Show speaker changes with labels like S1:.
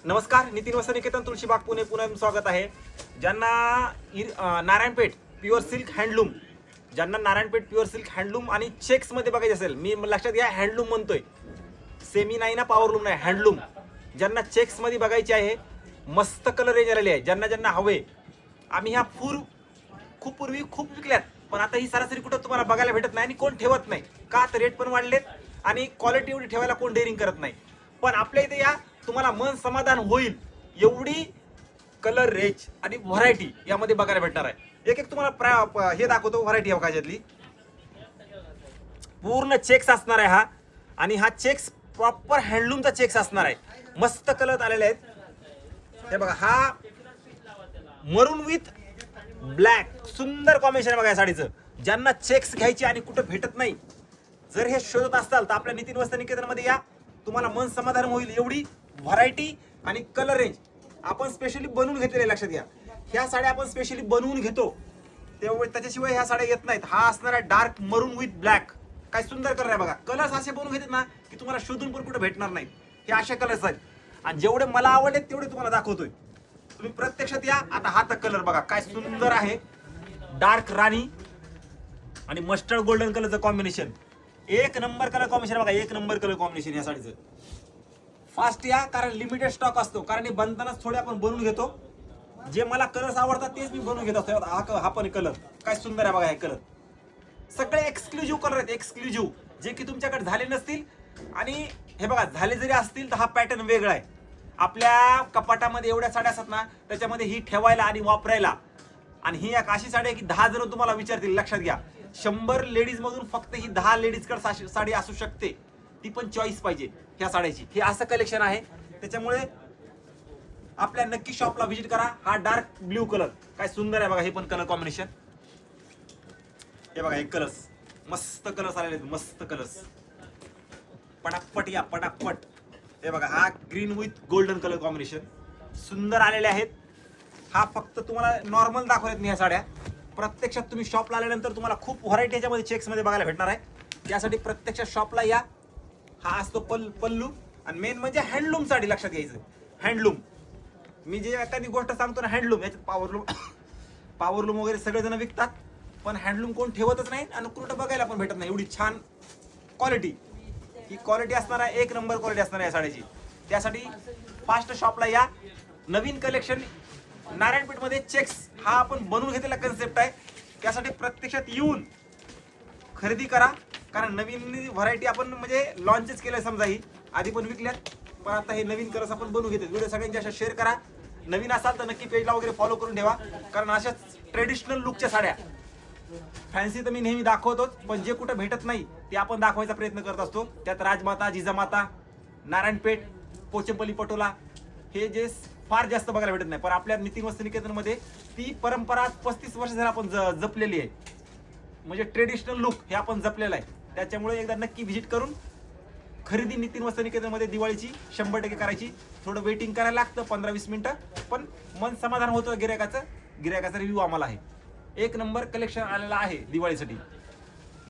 S1: नमस्कार, नितीन वस्त्र निकेतन तुळशीबाग पुणे पुन्हा स्वागत आहे. ज्यांना नारायणपेठ प्युअर सिल्क हँडलूम, ज्यांना नारायणपेठ प्युअर सिल्क हँडलूम आणि चेक्समध्ये बघायचे असेल, मी लक्षात घ्या हँडलूम म्हणतोय, सेमी नाही ना, पॉवरलूम नाही, हँडलूम. ज्यांना चेक्समध्ये बघायचे आहे, मस्त कलर रेंज आलेले आहे, ज्यांना ज्यांना हवे. आम्ही ह्या खूप पूर्वी खूप विकल्यात, पण आता ही सरासरी कुठं तुम्हाला बघायला भेटत नाही आणि कोण ठेवत नाही का, तर रेट पण वाढलेत आणि क्वालिटी एवढी ठेवायला कोण डेअरिंग करत नाही. पण आपल्या इथे या, तुम्हाला मन समाधान होईल एवढी कलर रेंज आणि व्हरायटी यामध्ये बघायला भेटणार आहे. एक एक तुम्हाला हे दाखवतो, व्हरायटी आहे बघायच्यातली. पूर्ण चेक्स असणार आहे हा, आणि हा चेक्स प्रॉपर हँडलूमचा चेक्स असणार आहे. मस्त कलर आलेले आहेत. हे बघा, हा मरून विथ ब्लॅक सुंदर कॉम्बिनेशन बघा या साडीचं. ज्यांना चेक्स घ्यायची आणि कुठं भेटत नाही, जर हे शोधत असाल तर आपल्या नितीन वस्त्र निकेतनमध्ये या, तुम्हाला मन समाधान होईल एवढी व्हरायटी आणि कलर रेंज आपण स्पेशली बनवून घेतलेले. लक्षात घ्या, ह्या साड्या आपण स्पेशली बनवून घेतो, त्यामुळे त्याच्याशिवाय ह्या साड्या येत नाहीत. हा असणार आहे डार्क मरून विथ ब्लॅक. काय सुंदर कलर आहे बघा. कलर्स असे बनवून घेतात ना की तुम्हाला शोधून पण कुठे भेटणार नाहीत. हे असे कलर्स आहेत, आणि जेवढे मला आवडले तेवढे तुम्हाला दाखवतोय. तुम्ही प्रत्यक्षात या. आता हा तर कलर बघा काय सुंदर आहे, डार्क राणी आणि मस्टर्ड गोल्डन कलरचं कॉम्बिनेशन. एक नंबर कलर कॉम्बिनेशन बघा, एक नंबर कलर कॉम्बिनेशन या साडीचं. फास्ट या, कारण लिमिटेड स्टॉक असतो. कारण हे बनतानाच थोडे आपण बनवून घेतो. जे मला कलर्स आवडतात तेच मी बनवून घेत असतो. हा पण कलर काय सुंदर आहे बघा. हे कलर सगळे एक्सक्लुझिव्ह कलर आहेत, एक्सक्लुझिव्ह, जे की तुमच्याकडे झाले नसतील. आणि हे बघा, झाले जरी असतील तर हा पॅटर्न वेगळा आहे. आपल्या कपाटामध्ये एवढ्या साड्या असतात ना, त्याच्यामध्ये ही ठेवायला आणि वापरायला. आणि ही एक अशी साडी आहे की 10 जण तुम्हाला विचारतील. लक्षात घ्या, 100 लेडीज मधून फक्त ही 10 लेडीजकडे साडी असू शकते. ती पण चॉईस पाहिजे ह्या साड्याची. हे असं कलेक्शन आहे, त्याच्यामुळे आपल्या नक्की शॉपला व्हिजिट करा. हा डार्क ब्ल्यू कलर काय सुंदर आहे बघा. हे पण कलर कॉम्बिनेशन हे बघा. एक कलर्स मस्त कलर्स आलेले आहेत, मस्त कलर्स. पटापट या, पटापट. हे बघा, हा green with golden colour combination सुंदर आलेले आहेत. हा फक्त तुम्हाला नॉर्मल दाखवलेत मी ह्या साड्या. प्रत्यक्षात तुम्ही शॉपला आल्यानंतर तुम्हाला खूप व्हरायटी याच्यामध्ये चेक्समध्ये बघायला भेटणार आहे. त्यासाठी प्रत्यक्षात शॉपला या. हा असतो पल्लू, आणि मेन म्हणजे हँडलूम साडी. लक्षात घ्यायचं, हँडलूम. मी जे एखादी गोष्ट सांगतो ना, हँडलूम, याच्यात पॉवरलूम वगैरे सगळेजण विकतात, पण हँडलूम कोण ठेवतच नाही आणि कुठं बघायला पण भेटत नाही. एवढी छान क्वालिटी, ही क्वालिटी असणार आहे, एक नंबर क्वालिटी असणार आहे या साडीची. त्यासाठी फास्ट शॉपला या. नवीन कलेक्शन नारायणपेठमध्ये चेक्स हा आपण बनवून घेतलेला कन्सेप्ट आहे. त्यासाठी प्रत्यक्षात येऊन खरेदी करा, कारण नवीन व्हरायटी आपण म्हणजे लॉन्चच केलंय. समजा ही आधी पण विकल्यात, पण आता हे नवीन कलर्स आपण बनवून घेतो. व्हिडिओ सगळ्यांच्या अशा शेअर करा. नवीन असाल तर नक्की पेजला वगैरे फॉलो करून ठेवा, कारण अशाच ट्रेडिशनल लुकच्या साड्या, फॅन्सी तर मी नेहमी दाखवतोच, पण जे कुठं भेटत नाही ते आपण दाखवायचा प्रयत्न करत असतो. त्यात राजमाता, जिजामाता, नारायणपेठ, पोचमपल्ली, पटोला हे जे फार जास्त बघायला भेटत नाही, पण आपल्या नितीन वस्त्र निकेतनमध्ये ती परंपरा 35 वर्ष झाली आपण जपलेली आहे. म्हणजे ट्रेडिशनल लुक हे आपण जपलेलं आहे. त्याच्यामुळे एकदा नक्की व्हिजिट करून खरेदी नितीन वस्त्र निकेतनमध्ये दिवाळीची 100% करायची. थोडं वेटिंग करायला लागतं 15-20 मिनिटं, पण मन समाधान होतं गिरायकाचा रिव्ह्यू आम्हाला आहे. एक नंबर कलेक्शन आलेला आहे दिवाळीसाठी.